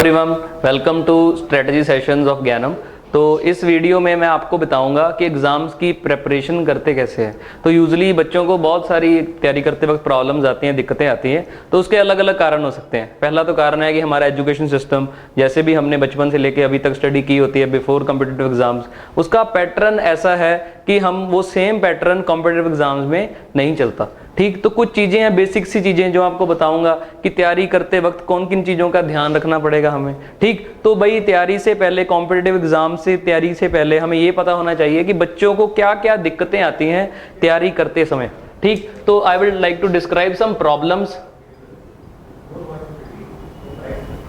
Everyone, welcome to strategy sessions of Gyanam. तो इस video में मैं आपको बताऊंगा कि एग्जाम्स की प्रिपरेशन करते कैसे हैं। तो यूजुअली बच्चों को बहुत सारी तैयारी करते वक्त प्रॉब्लम्स आती हैं, दिक्कतें आती हैं। तो उसके अलग अलग कारण हो सकते हैं। पहला तो कारण है कि हमारा एजुकेशन सिस्टम, जैसे भी हमने बचपन से लेके अभी तक स्टडी की होती है बिफोर कॉम्पिटिटिव एग्जाम्स, उसका पैटर्न ऐसा है कि हम वो सेम पैटर्न कॉम्पिटिटिव एग्जाम्स में नहीं चलता। ठीक, तो कुछ चीज़ें हैं, बेसिक सी चीज़ें जो आपको बताऊंगा कि तैयारी करते वक्त कौन किन चीज़ों का ध्यान रखना पड़ेगा हमें। ठीक, तो भाई तैयारी से पहले, कॉम्पिटिटिव एग्जाम से तैयारी से पहले हमें ये पता होना चाहिए कि बच्चों को क्या क्या दिक्कतें आती हैं तैयारी करते समय। ठीक, तो I would like to describe some problems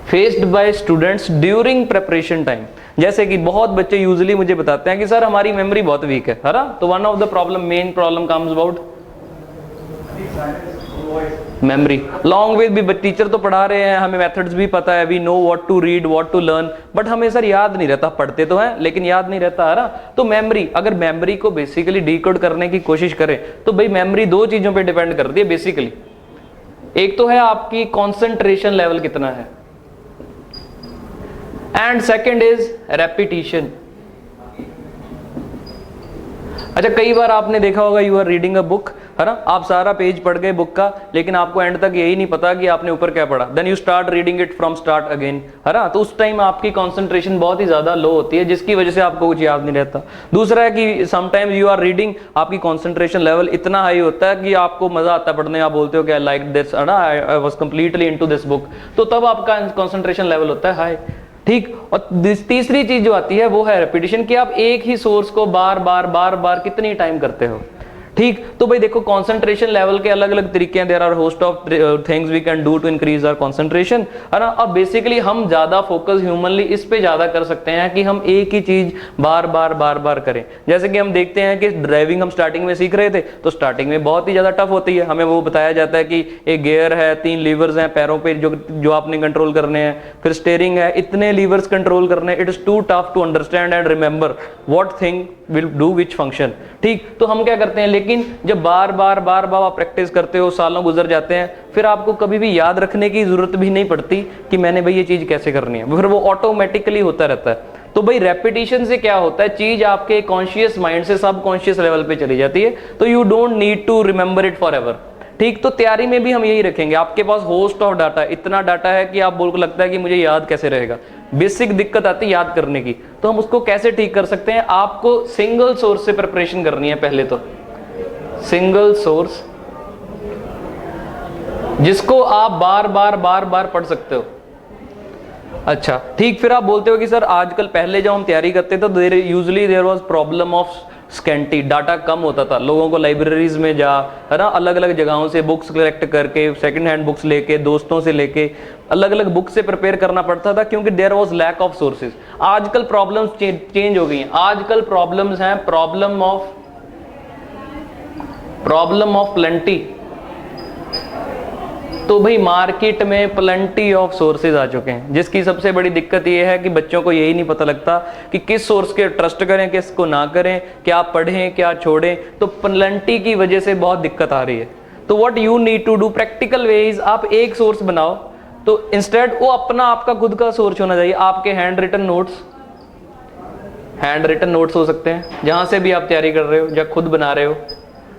faced by students during preparation time. जैसे कि बहुत बच्चे यूजुअली मुझे बताते हैं कि सर हमारी मेमोरी बहुत वीक है ना। तो one of the problem, main problem comes about memory. Long with भी टीचर तो पढ़ा रहे हैं, हमें मेथड्स भी पता है, we know what to read, what to learn, but हमें सर याद नहीं रहता। पढ़ते तो हैं लेकिन याद नहीं रहता है ना। तो मेमोरी, अगर मेमोरी को बेसिकली डिकोड करने की कोशिश करें तो भाई मेमोरी दो चीजों पे डिपेंड करती है बेसिकली। एक तो है आपकी कंसंट्रेशन लेवल कितना है, एंड सेकंड इज रेपिटिशन। अच्छा, कई बार आपने देखा होगा, you are reading a book, है ना, आप सारा पेज पढ़ गए बुक का, लेकिन आपको एंड तक यही नहीं पता कि आपने ऊपर क्या पढ़ा। Then you start reading it from start again, है ना। तो उस टाइम आपकी कंसंट्रेशन बहुत ही ज्यादा लो होती है, जिसकी वजह से आपको कुछ याद नहीं रहता। दूसरा है कि समटाइम्स यू आर रीडिंग, आपकी कंसंट्रेशन लेवल इतना हाई होता है कि आपको मजा आता है पढ़ने, आप बोलते हो कि आई लाइक दिस, है ना, I was completely into this book, तो तब आपका कंसंट्रेशन लेवल होता है हाई। ठीक, और तीसरी चीज जो आती है वो है रेपिटेशन, कि आप एक ही सोर्स को बार बार कितनी टाइम करते हो। ठीक, तो भाई देखो, कंसंट्रेशन लेवल के अलग अलग तरीके हैं। There are host of things we can do to increase our concentration, है ना। अब बेसिकली हम ज्यादा फोकस ह्यूमनली इस पे ज्यादा कर सकते हैं कि हम एक ही चीज बार बार करें। जैसे कि हम देखते हैं कि ड्राइविंग हम स्टार्टिंग में सीख रहे थे, तो स्टार्टिंग में बहुत ही ज्यादा टफ होती है। हमें वो बताया जाता है कि एक गियर है, 3 लीवर्स हैं पैरों पे जो आपने कंट्रोल करने हैं, फिर स्टीयरिंग है, इतने लीवर्स कंट्रोल करने। It is too tough to understand and remember what thing will do which function. ठीक, तो हम क्या करते हैं, लेकिन जब बार बार आप प्रैक्टिस करते हो, सालों गुजर जाते हैं, फिर आपको कभी भी याद रखने की जरूरत भी नहीं पड़ती कि मैंने भाई ये चीज कैसे करनी है, फिर वो ऑटोमेटिकली होता रहता है। तो भाई रेपिटेशन से क्या होता है, चीज आपके कॉन्शियस माइंड से सब कॉन्शियस लेवल पे चली जाती है, तो you don't need to remember it forever. ठीक, तो तैयारी में भी हम यही रखेंगे। आपके पास होस्ट ऑफ डाटा, इतना डाटा है कि आप बोल लगता है कि मुझे याद कैसे रहेगा। बेसिक दिक्कत आती है याद करने की, तो हम उसको कैसे ठीक कर सकते हैं। आपको सिंगल सोर्स से प्रिपरेशन करनी है पहले तो, सिंगल सोर्स जिसको आप बार बार पढ़ सकते हो। अच्छा, ठीक, फिर आप बोलते हो कि सर आजकल, पहले जब हम तैयारी करते थे तो usually there was problem of scanty, data कम होता था। लोगों को लाइब्रेरीज में जा, है ना, अलग अलग जगहों से बुक्स कलेक्ट करके, सेकंड हैंड बुक्स लेके, दोस्तों से लेके, अलग अलग बुक से प्रिपेयर करना पड़ता था, क्योंकि there was lack of sources. आजकल प्रॉब्लम्स चेंज हो गई हैं। आजकल प्रॉब्लम्स हैं प्रॉब्लम ऑफ प्लेंटी। तो भाई मार्केट में प्लेंटी ऑफ सोर्सेज आ चुके हैं, जिसकी सबसे बड़ी दिक्कत ये है कि बच्चों को यही नहीं पता लगता कि किस सोर्स के ट्रस्ट करें, किस को ना करें, क्या पढ़ें क्या छोड़ें। तो प्लेंटी की वजह से बहुत दिक्कत आ रही है। तो what you need to do, practical ways, आप एक सोर्स बनाओ। तो इंस्टेड वो आपका खुद का सोर्स होना चाहिए। आपके हैंड रिटन नोट्स हो सकते हैं, जहां से भी आप तैयारी कर रहे हो या खुद बना रहे हो।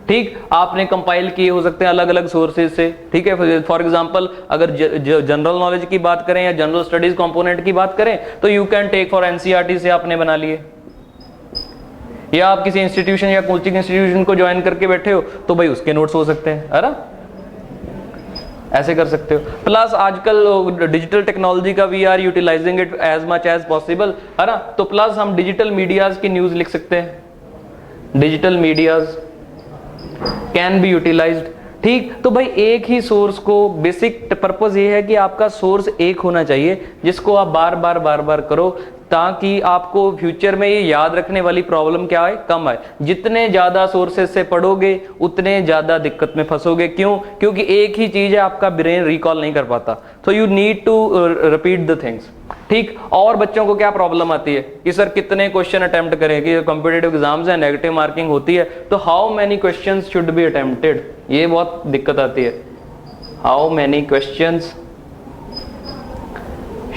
ठीक, आपने कंपाइल किए हो सकते हैं अलग अलग सोर्सेज से। ठीक है, फॉर एग्जांपल अगर जनरल नॉलेज की बात करें या जनरल स्टडीज कंपोनेंट की बात करें, तो you can take for NCERT से आपने बना लिए, या आप किसी इंस्टीट्यूशन या कोचिंग इंस्टीट्यूशन को ज्वाइन करके बैठे हो तो भाई उसके नोट्स हो सकते हैं, है ना, ऐसे कर सकते हो। प्लस आजकल डिजिटल टेक्नोलॉजी का we are utilising it as much as possible, है ना। तो प्लस हम डिजिटल मीडियाज की न्यूज लिख सकते हैं, digital medias can be utilised. ठीक, तो भाई एक ही सोर्स को, बेसिक पर्पस ये है कि आपका सोर्स एक होना चाहिए जिसको आप बार बार करो, ताकि आपको फ्यूचर में ये याद रखने वाली प्रॉब्लम क्या आए, कम आए। जितने ज्यादा सोर्सेज से पढ़ोगे उतने ज्यादा दिक्कत में फंसोगे। क्यों? क्योंकि एक ही चीज है, आपका ब्रेन रिकॉल नहीं कर पाता। So you need to repeat the things. ठीक, और बच्चों को क्या प्रॉब्लम आती है कि सर कितने क्वेश्चन अटेम्प्ट करें, कि कॉम्पिटिटिव एग्जाम्स है, नेगेटिव मार्किंग होती है, तो how many questions should be attempted, ये बहुत दिक्कत आती है। How many questions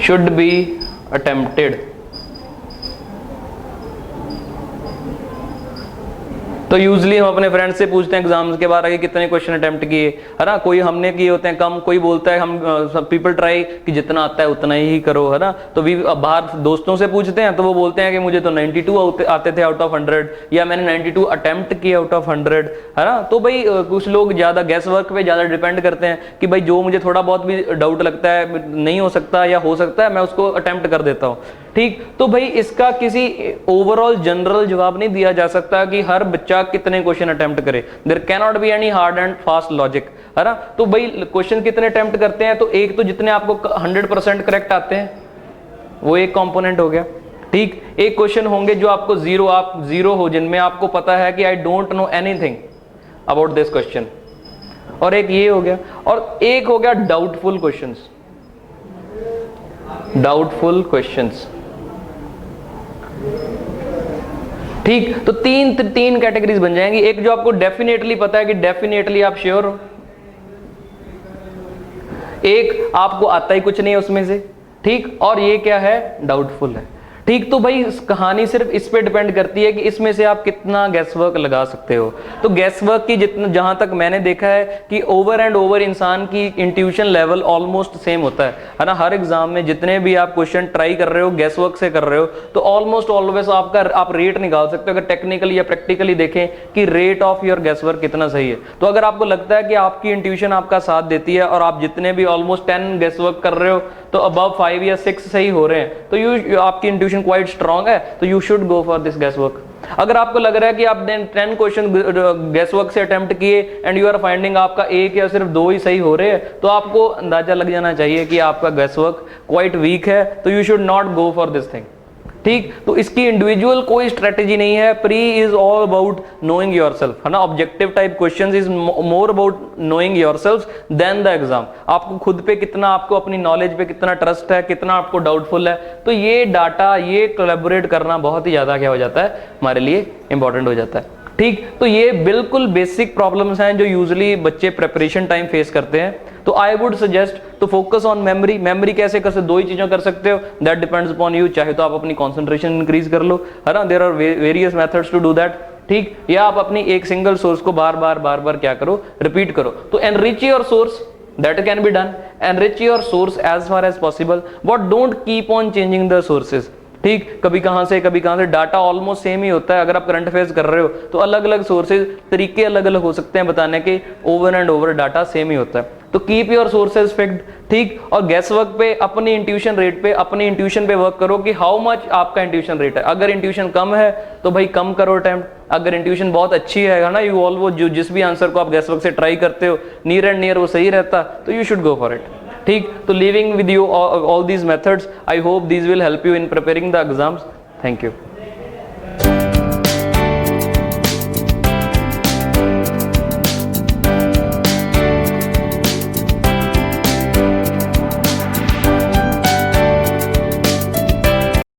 should be attempted। तो यूजली हम अपने फ्रेंड से पूछते हैं एग्जाम्स के बारे में कितने क्वेश्चन अटेम्प्ट किए, है ना, कोई हमने किए होते हैं कम, कोई बोलता है हम पीपल ट्राई कि जितना आता है उतना ही करो, है ना। तो बाहर दोस्तों से पूछते हैं तो वो बोलते हैं कि मुझे तो 92 आते थे आउट ऑफ 100, या मैंने 92 अटेम्प्ट किए आउट ऑफ 100, है ना। तो भाई कुछ लोग ज्यादा गैस वर्क पे ज्यादा डिपेंड करते हैं कि भाई जो मुझे थोड़ा बहुत भी डाउट लगता है नहीं हो सकता या हो सकता है, मैं उसको अटेम्प्ट कर देता हूँ, ठीक। तो भाई इसका किसी ओवरऑल जनरल जवाब नहीं दिया जा सकता कि हर बच्चा कितने क्वेश्चन अटेम्प्ट करे। There cannot be any hard and fast logic, है ना। तो भाई क्वेश्चन कितने अटेम्प्ट करते हैं, तो एक तो जितने आपको 100% करेक्ट आते हैं वो एक कंपोनेंट हो गया, ठीक। एक क्वेश्चन होंगे जो आपको आप जीरो हो, जिनमें आपको पता है कि I don't know anything about this question, और एक ये हो गया, और एक हो गया डाउटफुल क्वेश्चंस। डाउटफुल क्वेश्चंस, ठीक। तो तीन कैटेगरीज बन जाएंगी। एक जो आपको डेफिनेटली पता है कि डेफिनेटली आप श्योर हो, एक आपको आता ही कुछ नहीं है उसमें से, ठीक, और ये क्या है, डाउटफुल है, ठीक। तो भाई इस कहानी सिर्फ इस पे डिपेंड करती है कि इसमें से आप कितना गैस वर्क लगा सकते हो। तो गैस वर्क की जितना, जहां तक मैंने देखा है कि ओवर एंड ओवर इंसान की इंट्यूशन लेवल ऑलमोस्ट सेम होता है ना। हर एग्जाम में जितने भी आप क्वेश्चन ट्राई कर रहे हो, गैस वर्क से कर रहे हो, तो ऑलमोस्ट ऑलवेज आप रेट निकाल सकते हो अगर टेक्निकली या प्रैक्टिकली देखें कि rate of your gas work कितना सही है। तो अगर आपको लगता है कि आपकी इंट्यूशन आपका साथ देती है और आप जितने भी ऑलमोस्ट 10 गैस वर्क कर रहे हो तो अबव 5 या 6 सही हो रहे हैं, तो आपकी इंट्यूशन क्वाइट स्ट्रांग है, तो you should go for this gas work. अगर आपको लग रहा है कि आपने 10 क्वेश्चन गैस वर्क से अटेम्प्ट किए एंड यू आर फाइंडिंग आपका एक या सिर्फ 2 ही सही हो रहे हैं, तो आपको अंदाजा लग जाना चाहिए कि आपका गैस वर्क क्वाइट वीक है, तो you should not go for this thing, ठीक। तो इसकी इंडिविजुअल कोई स्ट्रेटेजी नहीं है। Pre is all about knowing yourself, है ना। Objective type questions is more about knowing yourself than the exam. आपको खुद पे कितना, आपको अपनी नॉलेज पे कितना ट्रस्ट है, कितना आपको डाउटफुल है, तो ये डाटा, ये कोलैबोरेट करना बहुत ही ज्यादा क्या हो जाता है, हमारे लिए इंपॉर्टेंट हो जाता है, ठीक। तो ये बिल्कुल बेसिक प्रॉब्लम्स हैं जो यूजुअली बच्चे प्रिपरेशन टाइम फेस करते हैं। तो I would suggest to focus on memory. Memory कैसे कर सकते, 2 ही चीजें कर सकते हो, दैट डिपेंड्स अपॉन यू। चाहे तो आप अपनी कंसंट्रेशन इंक्रीज कर लो, है ना, there are various methods to do that, ठीक। या आप अपनी एक सिंगल सोर्स को बार बार क्या करो, रिपीट करो। तो enrich your source, that can be done, enrich your source as far as possible, but don't keep on changing the sources, ठीक। कभी कहां से डाटा ऑलमोस्ट सेम ही होता है। अगर आप करंट अफेयर्स कर रहे हो तो अलग अलग सोर्सेज, तरीके अलग अलग हो सकते हैं बताने के, over and over data same ही होता है। तो कीप योर सोर्सेज फिक्स्ड, ठीक। और गैस वर्क पे, अपनी इंट्यूशन रेट पे, अपनी इंट्यूशन पे वर्क करो कि हाउ मच आपका इंट्यूशन रेट है। अगर इंट्यूशन कम है तो भाई कम करो अटेम्प्ट, अगर इंट्यूशन बहुत अच्छी है ना, यू ऑल जो जिस भी आंसर को आप गैस वर्क से ट्राई करते हो नियर एंड नियर वो सही रहता, तो you should go for it, ठीक। तो living with you all these methods, I hope these will help you in preparing the exams. Thank you.